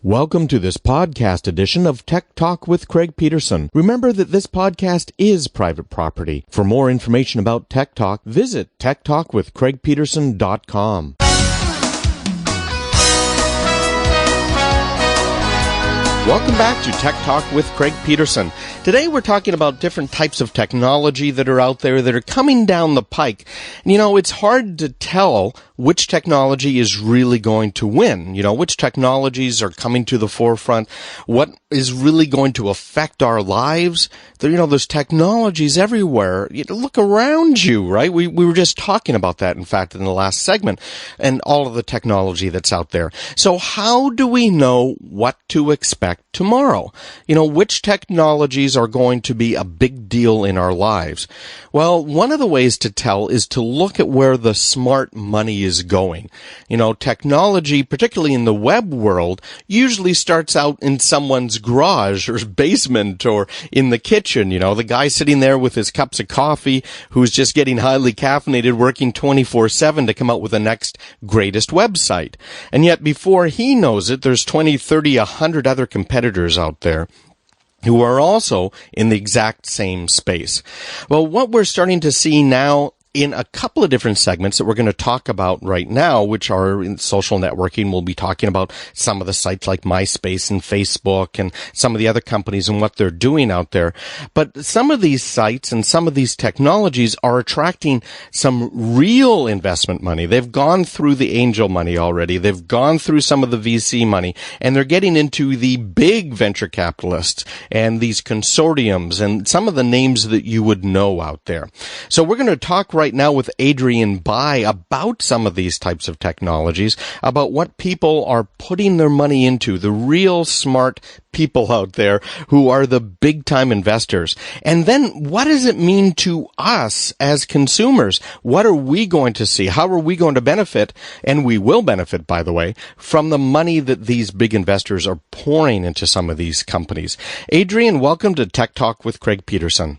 Welcome to this podcast edition of Tech Talk with Craig Peterson. Remember that this podcast is private property. For more information about Tech Talk, visit techtalkwithcraigpeterson.com. Welcome back to Tech Talk with Craig Peterson. Today we're talking about different types of technology that are out there that are coming down the pike. And, it's hard to tell which technology is really going to win. Which technologies are coming to the forefront, what is really going to affect our lives. There's technologies everywhere. Look around you, right? We were just talking about that, in fact, in the last segment, and all of the technology that's out there. So how do we know what to expect tomorrow? Which technologies are going to be a big deal in our lives? Well, one of the ways to tell is to look at where the smart money is going. Technology, particularly in the web world, usually starts out in someone's garage or basement or in the kitchen. The guy sitting there with his cups of coffee who's just getting highly caffeinated, working 24/7 to come out with the next greatest website. And yet before he knows it, there's 20, 30, 100 other competitors out there who are also in the exact same space. Well, what we're starting to see now in a couple of different segments that we're going to talk about right now, which are in social networking, we'll be talking about some of the sites like MySpace and Facebook and some of the other companies and what they're doing out there. But some of these sites and some of these technologies are attracting some real investment money. They've gone through the angel money already. They've gone through some of the VC money, and they're getting into the big venture capitalists and these consortiums and some of the names that you would know out there. So we're going to talk right now with Adrian Bai about some of these types of technologies, about what people are putting their money into, the real smart people out there who are the big time investors. And then what does it mean to us as consumers? What are we going to see? How are we going to benefit? And we will benefit, by the way, from the money that these big investors are pouring into some of these companies. Adrian, welcome to Tech Talk with Craig Peterson.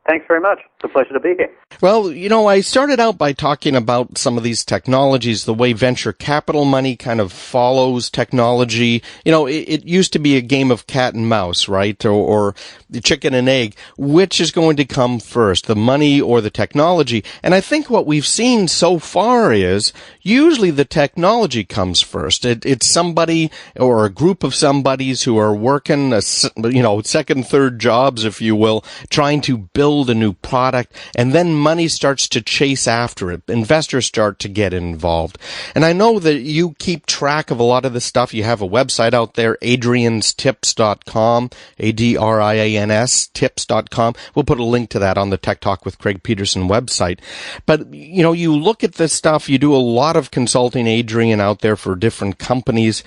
Thanks very much. It's a pleasure to be here. Well, I started out by talking about some of these technologies, the way venture capital money kind of follows technology. It used to be a game of cat and mouse, right? Or the chicken and egg. Which is going to come first, the money or the technology? And I think what we've seen so far is usually the technology comes first. It's somebody or a group of somebodies who are working, second, third jobs, if you will, trying to build a new product, and then money starts to chase after it. Investors start to get involved. And I know that you keep track of a lot of this stuff. You have a website out there, adrianstips.com, ADRIANS, tips.com. We'll put a link to that on the Tech Talk with Craig Peterson website. But, you look at this stuff, you do a lot of consulting, Adrian, out there for different companies.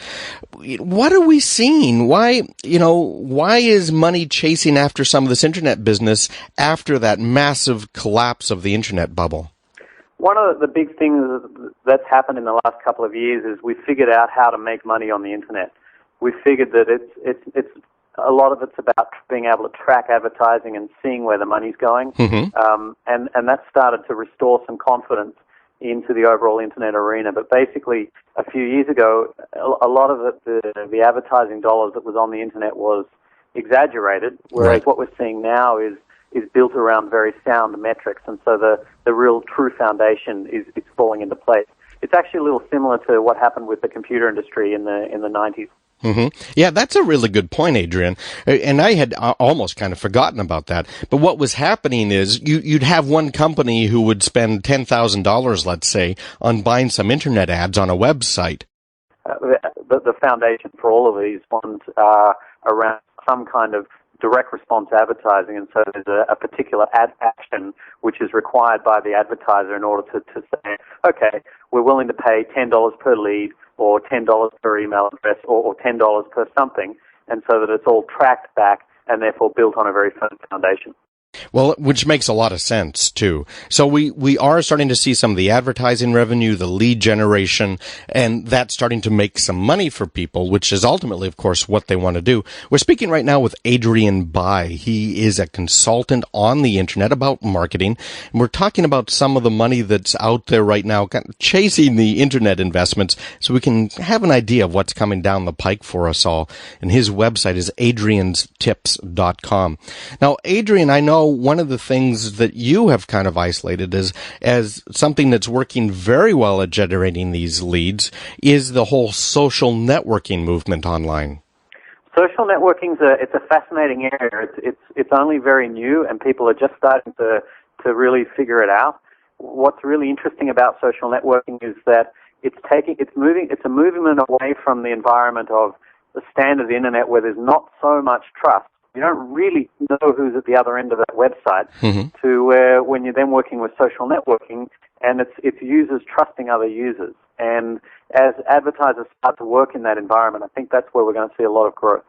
What are we seeing? Why is money chasing after some of this internet business after that massive collapse of the internet bubble? One of the big things that's happened in the last couple of years is we figured out how to make money on the internet. We figured that it's a lot of it's about being able to track advertising and seeing where the money's going, and that started to restore some confidence into the overall internet arena. But basically, a few years ago, a lot of the advertising dollars that was on the internet was exaggerated, whereas what we're seeing now is built around very sound metrics, and so the real true foundation is falling into place. It's actually a little similar to what happened with the computer industry in the 90s. Mm-hmm. Yeah, that's a really good point, Adrian. And I had almost kind of forgotten about that. But what was happening is you'd have one company who would spend $10,000, let's say, on buying some internet ads on a website. The foundation for all of these ones are around some kind of direct response advertising, and so there's a particular ad action which is required by the advertiser in order to say, okay, we're willing to pay $10 per lead or $10 per email address or $10 per something, and so that it's all tracked back and therefore built on a very firm foundation. Well, which makes a lot of sense too. So we are starting to see some of the advertising revenue, the lead generation, and that's starting to make some money for people, which is ultimately, of course, what they want to do. We're speaking right now with Adrian Bai. He is a consultant on the internet about marketing, and we're talking about some of the money that's out there right now, kind of chasing the internet investments, so we can have an idea of what's coming down the pike for us all. And his website is adrianstips.com. Now, Adrian, I know one of the things that you have kind of isolated as something that's working very well at generating these leads is the whole social networking movement online. Social networking it's a fascinating area. It's only very new, and people are just starting to really figure it out. What's really interesting about social networking is that it's a movement away from the environment of the standard internet where there's not so much trust. You don't really know who's at the other end of that website, to where when you're then working with social networking, and it's users trusting other users. And as advertisers start to work in that environment, I think that's where we're going to see a lot of growth.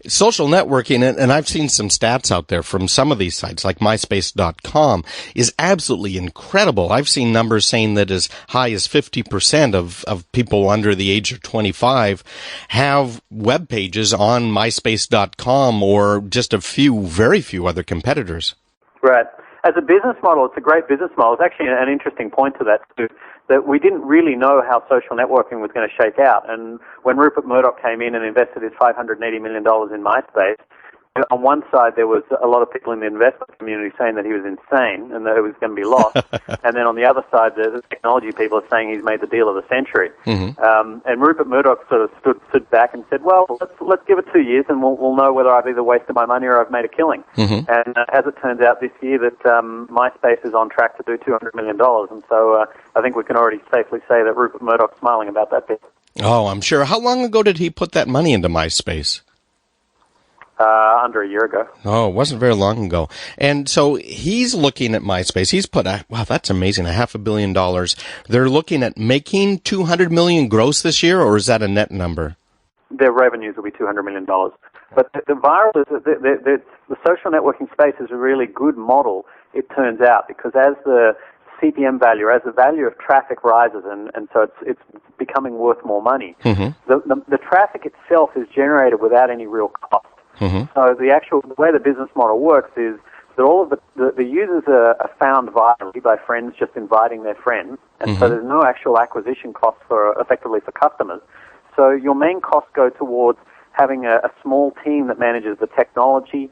Social networking, and I've seen some stats out there from some of these sites, like MySpace.com, is absolutely incredible. I've seen numbers saying that as high as 50% of people under the age of 25 have web pages on MySpace.com or just very few other competitors. Right. As a business model, it's a great business model. It's actually an interesting point to that, too, that we didn't really know how social networking was going to shake out. And when Rupert Murdoch came in and invested his $580 million in MySpace, on one side there was a lot of people in the investment community saying that he was insane and that it was going to be lost. And then on the other side, the technology people are saying he's made the deal of the century. And Rupert Murdoch sort of stood back and said, well, let's give it 2 years and we'll know whether I've either wasted my money or I've made a killing. And as it turns out this year that MySpace is on track to do $200 million. And so I think we can already safely say that Rupert Murdoch's smiling about that bit. Oh, I'm sure. How long ago did he put that money into MySpace? Under a year ago. Oh, it wasn't very long ago. And so he's looking at MySpace. He's put, wow, that's amazing, $500 million. They're looking at making $200 million gross this year, or is that a net number? Their revenues will be $200 million. But the viral, the social networking space is a really good model, it turns out, because as the CPM value, as the value of traffic rises, and so it's becoming worth more money, the traffic itself is generated without any real cost. So the way the business model works is that all of the users are found virally by friends just inviting their friends, and so there's no actual acquisition cost effectively for customers. So your main costs go towards having a small team that manages the technology,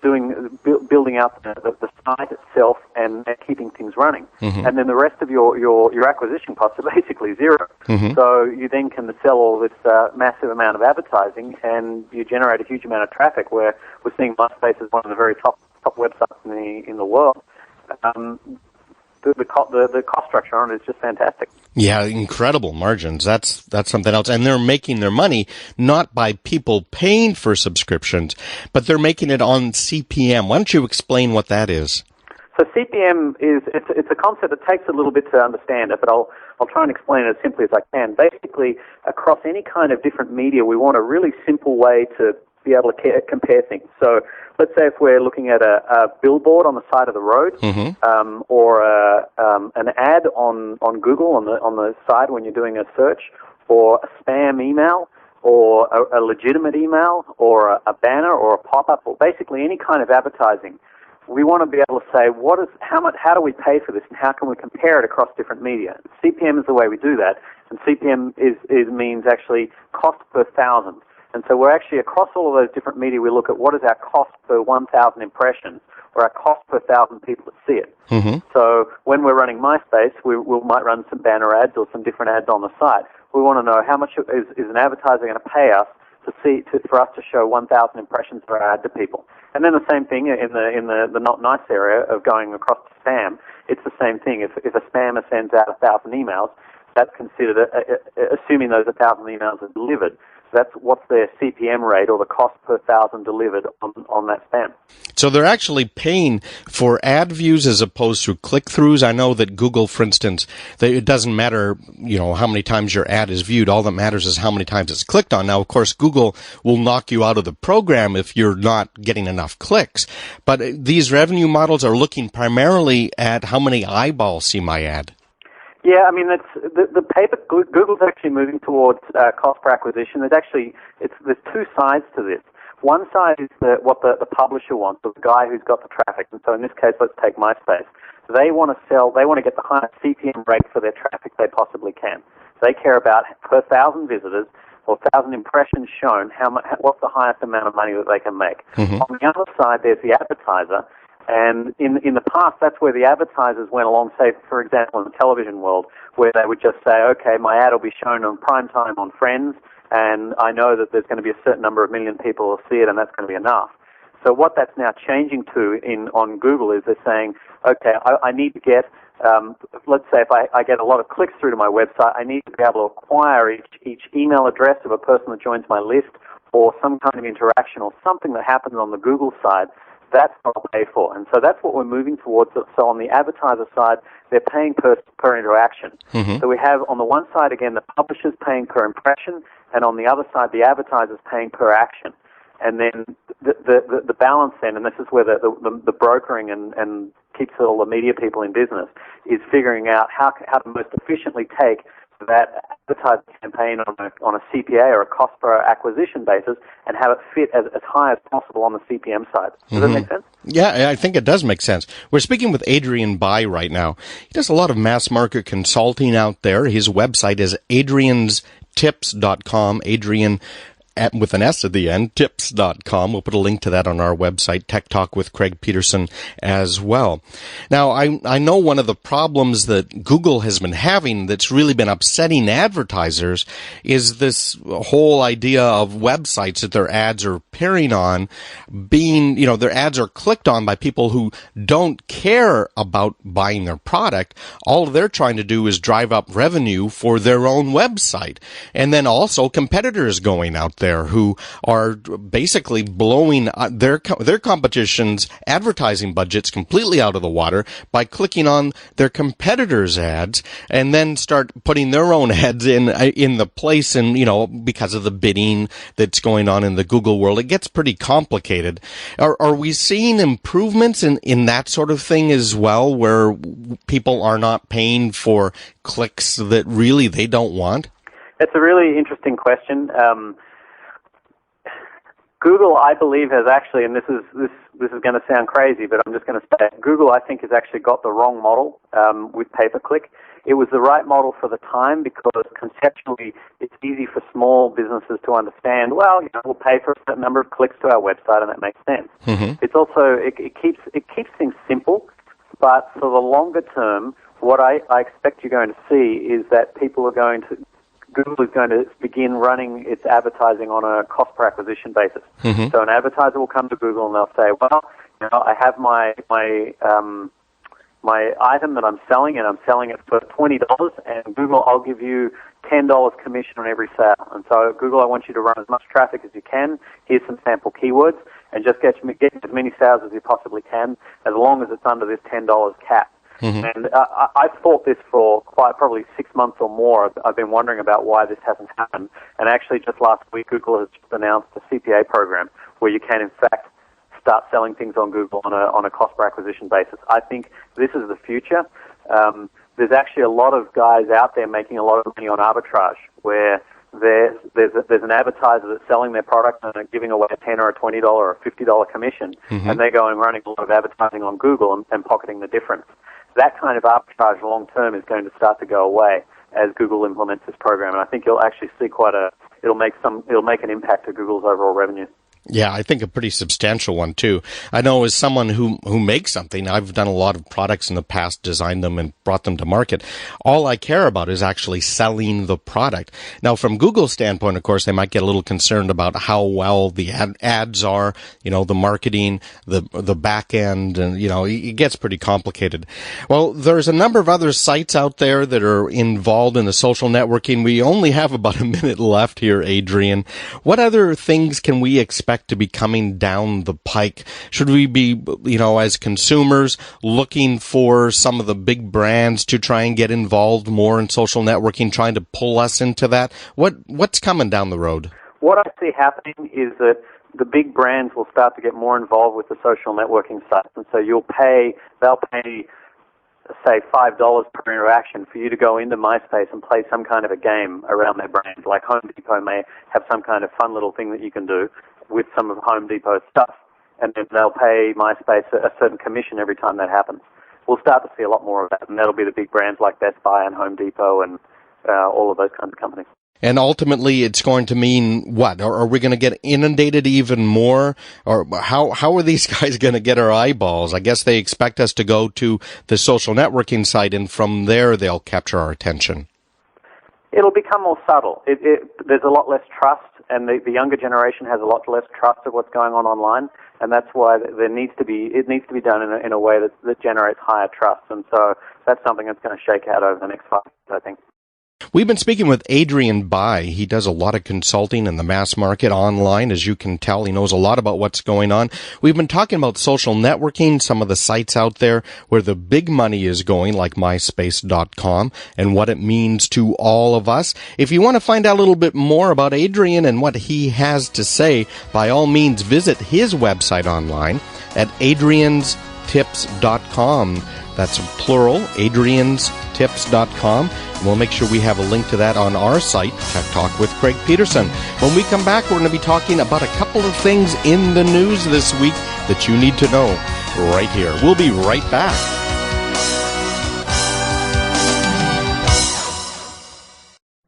building out the site itself and keeping things running. And then the rest of your acquisition costs are basically zero. So you then can sell all this massive amount of advertising, and you generate a huge amount of traffic, where we're seeing MySpace as one of the very top websites in the world. The cost structure on it is just fantastic. Yeah, incredible margins. That's something else. And they're making their money not by people paying for subscriptions, but they're making it on CPM. Why don't you explain what that is? So CPM it's a concept that takes a little bit to understand it, but I'll try and explain it as simply as I can. Basically, across any kind of different media, we want a really simple way to be able to compare things. So let's say if we're looking at a billboard on the side of the road, or an ad on Google on the side when you're doing a search, or a spam email, or a legitimate email, or a banner, or a pop-up, or basically any kind of advertising. We want to be able to say how do we pay for this, and how can we compare it across different media? CPM is the way we do that, and CPM means actually cost per thousand. And so we're actually, across all of those different media, we look at what is our cost per 1,000 impressions, or our cost per 1,000 people that see it. So when we're running MySpace, we might run some banner ads or some different ads on the site. We want to know how much is an advertiser going to pay us for us to show 1,000 impressions of our ad to people. And then the same thing in the not nice area of going across to spam. It's the same thing. If a spammer sends out 1,000 emails, that's considered, assuming those 1,000 emails are delivered, what's their CPM rate, or the cost per thousand delivered on that spend. So they're actually paying for ad views as opposed to click-throughs. I know that Google, for instance, it doesn't matter, how many times your ad is viewed. All that matters is how many times it's clicked on. Now, of course, Google will knock you out of the program if you're not getting enough clicks. But these revenue models are looking primarily at how many eyeballs see my ad. Yeah, I mean, Google's actually moving towards cost per acquisition. There's two sides to this. One side is what the publisher wants, the guy who's got the traffic. And so in this case, let's take MySpace. They want to get the highest CPM rate for their traffic they possibly can. They care about per 1,000 visitors or 1,000 impressions shown, what's the highest amount of money that they can make. Mm-hmm. On the other side, there's the advertiser. And in the past, that's where the advertisers went along, say, for example, in the television world, where they would just say, okay, my ad will be shown on prime time on Friends, and I know that there's going to be a certain number of million people who will see it, and that's going to be enough. So what that's now changing to on Google is they're saying, okay, I need to get, let's say if I get a lot of clicks through to my website, I need to be able to acquire each email address of a person that joins my list, or some kind of interaction or something that happens on the Google side. That's what I'll pay for. And so that's what we're moving towards. So on the advertiser side, they're paying per interaction. Mm-hmm. So we have on the one side, again, the publisher's paying per impression, and on the other side, the advertiser's paying per action. And then the balance then, and this is where the brokering and keeps all the media people in business, is figuring out how to most efficiently take that advertising campaign on a CPA or a cost per acquisition basis and have it fit as high as possible on the CPM side. Does that make sense? Yeah, I think it does make sense. We're speaking with Adrian Bai right now. He does a lot of mass market consulting out there. His website is adrianstips.com. Adrian with an S at the end, tips.com. We'll put a link to that on our website, Tech Talk with Craig Peterson, as well. Now, I know one of the problems that Google has been having that's really been upsetting advertisers is this whole idea of websites that their ads are appearing on being, their ads are clicked on by people who don't care about buying their product. All they're trying to do is drive up revenue for their own website. And then also competitors going out there who are basically blowing their competition's advertising budgets completely out of the water by clicking on their competitors' ads and then start putting their own ads in the place. And, because of the bidding that's going on in the Google world, it gets pretty complicated. Are we seeing improvements in that sort of thing as well, where people are not paying for clicks that really they don't want? That's a really interesting question. Google, I believe, has actually, and this is going to sound crazy, but I'm just going to say it. Google, I think, has actually got the wrong model with pay-per-click. It was the right model for the time because conceptually it's easy for small businesses to understand. Well, we'll pay for a certain number of clicks to our website, and that makes sense. Mm-hmm. It's also it keeps things simple, but for the longer term, what I expect you're going to see is that Google is going to begin running its advertising on a cost per acquisition basis. Mm-hmm. So an advertiser will come to Google and they'll say, well, I have my item that I'm selling, and I'm selling it for $20, and Google, I'll give you $10 commission on every sale. And so Google, I want you to run as much traffic as you can. Here's some sample keywords, and just get as many sales as you possibly can, as long as it's under this $10 cap. Mm-hmm. And I've thought this for quite probably 6 months or more. I've been wondering about why this hasn't happened. And actually just last week, Google has just announced a CPA program where you can, in fact, start selling things on Google on a cost per acquisition basis. I think this is the future. There's actually a lot of guys out there making a lot of money on arbitrage, where there's an advertiser that's selling their product and they're giving away a $10 or a $20 or a $50 commission, mm-hmm. and they're going running a lot of advertising on Google and pocketing the difference. That kind of arbitrage long term is going to start to go away as Google implements this program, and I think you'll actually see it'll make an impact to Google's overall revenue. Yeah, I think a pretty substantial one too. I know as someone who makes something, I've done a lot of products in the past, designed them and brought them to market. All I care about is actually selling the product. Now, from Google's standpoint, of course, they might get a little concerned about how well the ads are, the marketing, the back end, and, it gets pretty complicated. Well, there's a number of other sites out there that are involved in the social networking. We only have about a minute left here, Adrian. What other things can we expect to be coming down the pike? Should we be, as consumers, looking for some of the big brands to try and get involved more in social networking, trying to pull us into that? What's coming down the road? What I see happening is that the big brands will start to get more involved with the social networking sites, and so they'll pay, say, $5 per interaction for you to go into MySpace and play some kind of a game around their brand. Like Home Depot may have some kind of fun little thing that you can do with some of Home Depot's stuff, and then they'll pay MySpace a certain commission every time that happens. We'll start to see a lot more of that, and that'll be the big brands like Best Buy and Home Depot and all of those kinds of companies. And ultimately, it's going to mean what? Are we going to get inundated even more? Or how are these guys going to get our eyeballs? I guess they expect us to go to the social networking site, and from there, they'll capture our attention. It'll become more subtle. There's a lot less trust, and the younger generation has a lot less trust of what's going on online, and that's why it needs to be done in a way that generates higher trust. And so that's something that's going to shake out over the next 5 years, I think. We've been speaking with Adrian Bai. He does a lot of consulting in the mass market online. As you can tell, he knows a lot about what's going on. We've been talking about social networking, some of the sites out there where the big money is going, like MySpace.com, and what it means to all of us. If you want to find out a little bit more about Adrian and what he has to say, by all means, visit his website online at adrianstips.com. That's plural, adrianstips.com. We'll make sure we have a link to that on our site, Tech Talk with Craig Peterson. When we come back, we're going to be talking about a couple of things in the news this week that you need to know right here. We'll be right back.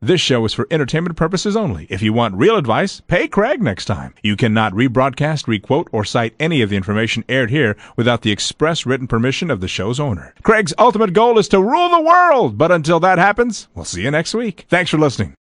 This show is for entertainment purposes only. If you want real advice, pay Craig next time. You cannot rebroadcast, requote, or cite any of the information aired here without the express written permission of the show's owner. Craig's ultimate goal is to rule the world, but until that happens, we'll see you next week. Thanks for listening.